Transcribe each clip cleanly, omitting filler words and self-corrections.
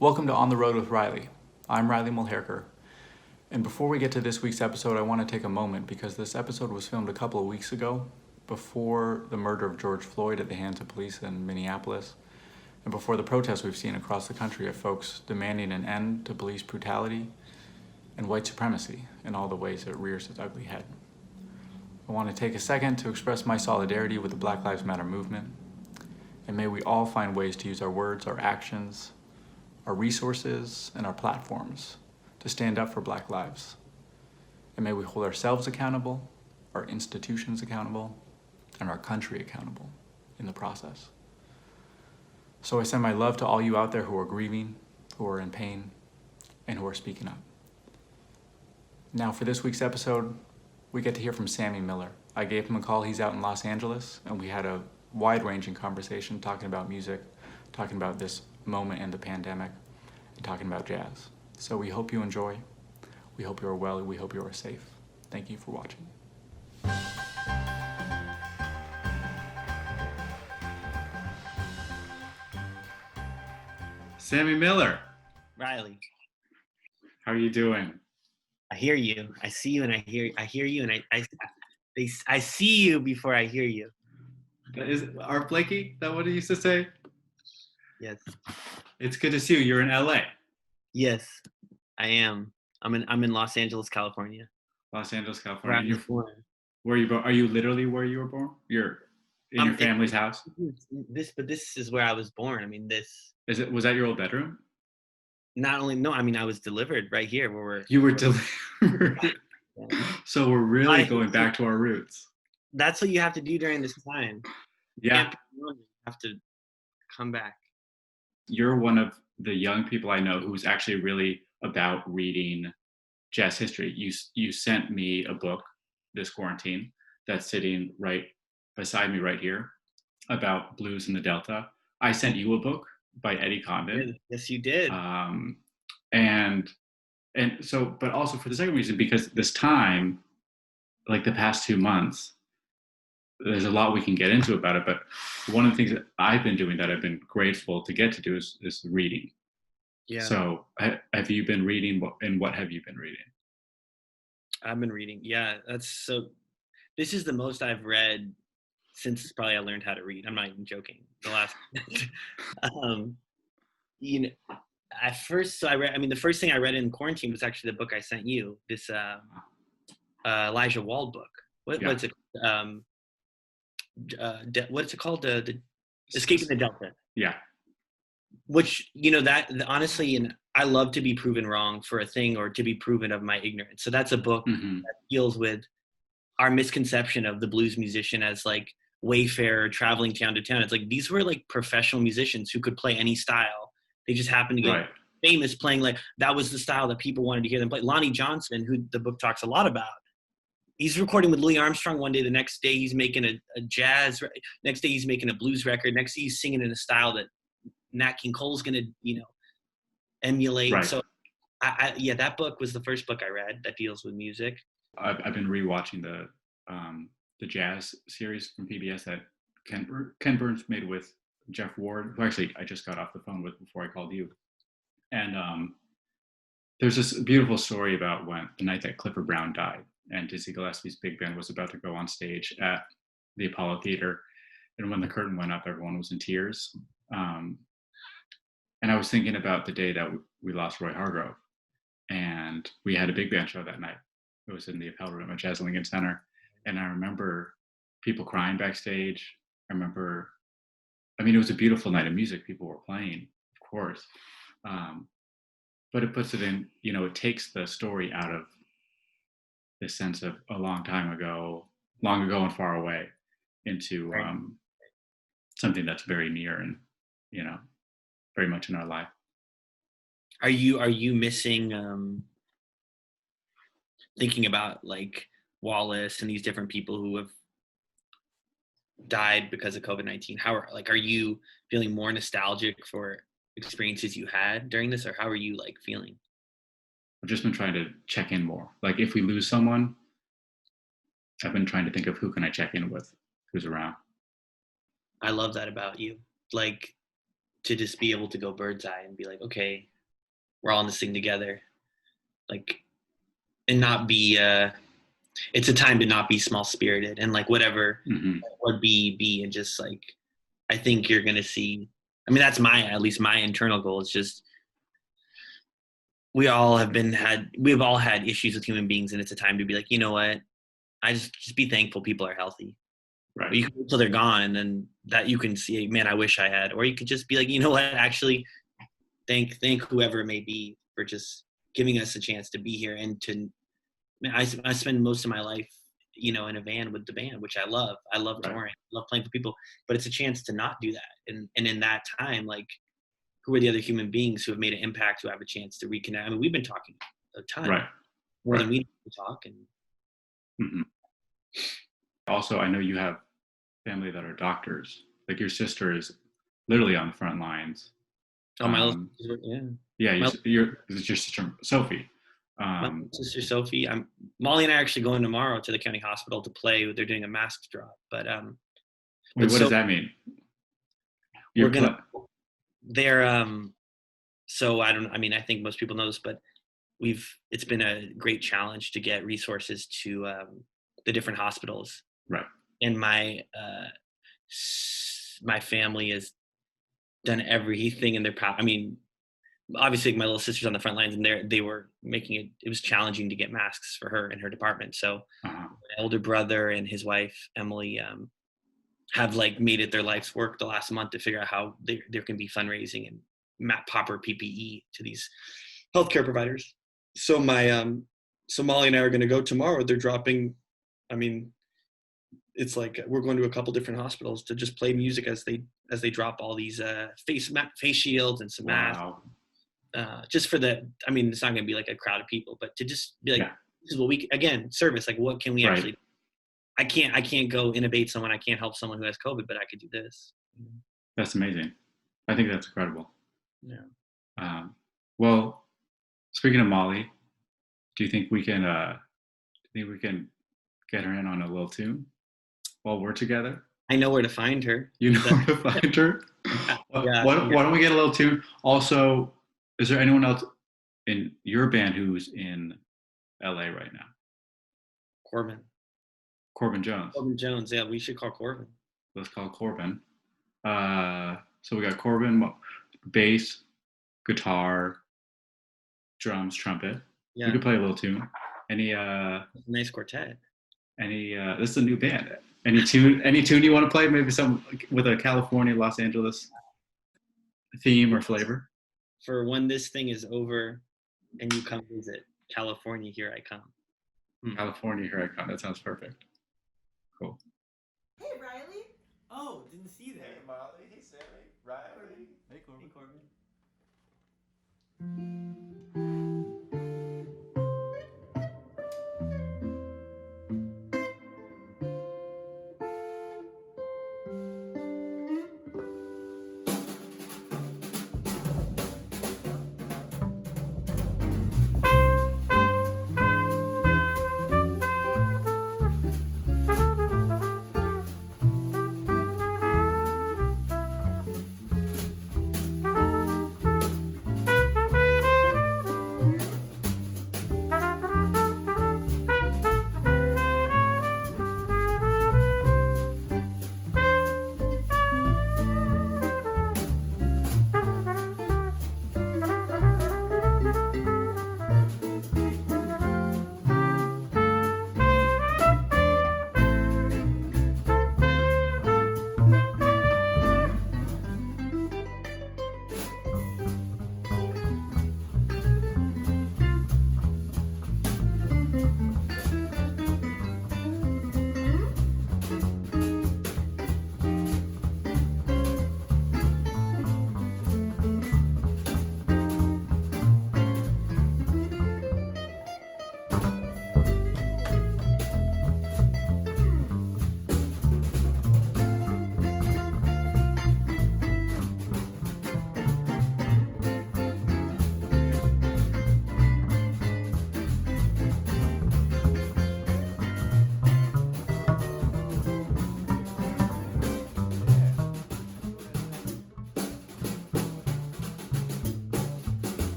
Welcome to On the Road with Riley. I'm Riley Mulherkar. And before we get to this week's episode, I want to take a moment because this episode was filmed a couple of weeks ago, before the murder of George Floyd at the hands of police in Minneapolis, and before the protests we've seen across the country of folks demanding an end to police brutality and white supremacy in all the ways it rears its ugly head. I want to take a second to express my solidarity with the Black Lives Matter movement, and may we all find ways to use our words, our actions, our resources, and our platforms to stand up for Black lives. And may we hold ourselves accountable, our institutions accountable, and our country accountable in the process. So I send my love to all you out there who are grieving, who are in pain, and who are speaking up. Now for this week's episode, we get to hear from Sammy Miller. I gave him a call, he's out in Los Angeles, and we had a wide-ranging conversation talking about music, talking about this moment in the pandemic, and talking about jazz. So we hope you enjoy. We hope you are well. We hope you are safe. Thank you for watching. Sammy Miller, Riley, how are you doing? I hear you. I see you, and I hear you, and I see you before I hear you. Is Art Blakey? That what he used to say? Yes. It's good to see you. You're in LA. Yes, I am. I'm in Los Angeles, California. Los Angeles, California. Where I was born. Where you born? Are you literally where you were born? You're in your family's house? This is where I was born. I mean, Was that your old bedroom? I was delivered right here where You were delivered. So we're really going back to our roots. That's what you have to do during this time. Yeah. You have to come back. You're one of the young people I know who's actually really about reading jazz history. You sent me a book this quarantine that's sitting right beside me right here about blues in the Delta. I sent you a book by Eddie Condon. Yes, you did. And so, but also for the second reason, because this time, like the past 2 months, there's a lot we can get into about it, but one of the things that I've been doing that I've been grateful to get to do is reading. Yeah. So have you been reading, and what have you been reading? I've been reading. Yeah, this is the most I've read since probably I learned how to read. I'm not even joking. The last, the first thing I read in quarantine was actually the book I sent you, this Elijah Wald book. What's it? What's it called? The Escaping the Delta. Yeah. Which, that honestly, and I love to be proven wrong for a thing or to be proven of my ignorance. So that's a book that deals with our misconception of the blues musician as like wayfarer traveling town to town. It's like these were like professional musicians who could play any style. They just happened to get famous playing like that was the style that people wanted to hear them play. Lonnie Johnson, who the book talks a lot about, he's recording with Louis Armstrong one day. The next day he's making a jazz. Next day he's making a blues record. Next day he's singing in a style that Nat King Cole's gonna, emulate. Right. So, that book was the first book I read that deals with music. I've been rewatching the jazz series from PBS that Ken Burns made with Jeff Ward, who actually I just got off the phone with before I called you. And there's this beautiful story about the night that Clifford Brown died, and Dizzy Gillespie's big band was about to go on stage at the Apollo Theater. And when the curtain went up, everyone was in tears. And I was thinking about the day that we lost Roy Hargrove. And we had a big band show that night. It was in the Appel Room at Jazz Lincoln Center. And I remember people crying backstage. It was a beautiful night of music. People were playing, of course. But it puts it in, it takes the story out of this sense of a long ago and far away into something that's very near and, very much in our life. Are you missing thinking about like Wallace and these different people who have died because of COVID-19? Are you feeling more nostalgic for experiences you had during this, or how are you like feeling? I've just been trying to check in more. Like if we lose someone, I've been trying to think of who can I check in with, who's around. I love that about you. Like to just be able to go bird's eye and be like, okay, we're all in this thing together, like, and not be. It's a time to not be small spirited and like whatever would be and just like, I think you're gonna see. I mean, that's at least my internal goal is just. We've all had issues with human beings, and it's a time to be like, you know what? I just be thankful people are healthy. Right. You can wait till they're gone, and then that you can see, man, I wish I had. Or you could just be like, you know what? Actually, thank whoever it may be for just giving us a chance to be here and to. Man, I spend most of my life, in a van with the band, which I love. I love touring. I love playing for people, but it's a chance to not do that. And in that time, like, who are the other human beings who have made an impact, who have a chance to reconnect? I mean, we've been talking a ton, more than we need to talk. And also, I know you have family that are doctors. Like your sister is literally on the front lines. Oh, my little sister, yeah. It's your sister Sophie. My sister Sophie. Molly and I are actually going tomorrow to the county hospital to play. They're doing a mask drop, but wait, what does that mean? They're so I think most people know this, but it's been a great challenge to get resources to the different hospitals. Right. And my family has done everything in their power. I mean, obviously my little sister's on the front lines, and they were making it was challenging to get masks for her in her department. So my older brother and his wife, Emily, have like made it their life's work the last month to figure out how there can be fundraising and proper PPE to these healthcare providers. So so Molly and I are going to go tomorrow. They're dropping, it's like we're going to a couple different hospitals to just play music as they drop all these face shields and some masks. Just for it's not going to be like a crowd of people, but to just be like, this is what service. Like, what can we actually? I can't go intubate someone. I can't help someone who has COVID, but I could do this. That's amazing. I think that's incredible. Yeah. Well, speaking of Molly, do you think we can get her in on a little tune while we're together? I know where to find her. You know where to find her? Why don't we get a little tune? Also, is there anyone else in your band who's in LA right now? Corbin Jones. Corbin Jones, yeah, we should call Corbin. Let's call Corbin. So we got Corbin, bass, guitar, drums, trumpet. Yeah. You could play a little tune. Any nice quartet. This is a new band. Any tune you want to play? Maybe some with a California, Los Angeles theme or flavor? For when this thing is over and you come visit, California, here I come. California, here I come. That sounds perfect. Cool. Hey, Riley. Oh, didn't see that. Hey, Molly. Hey, Sammy. Riley. Hey, Corbin. Hey, Corbin.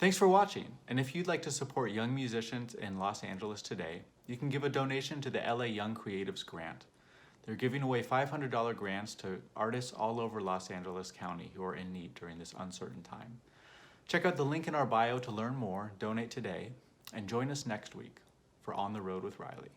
Thanks for watching, and if you'd like to support young musicians in Los Angeles today, you can give a donation to the LA Young Creatives Grant. They're giving away $500 grants to artists all over Los Angeles County who are in need during this uncertain time. Check out the link in our bio to learn more, donate today, and join us next week for On the Road with Riley.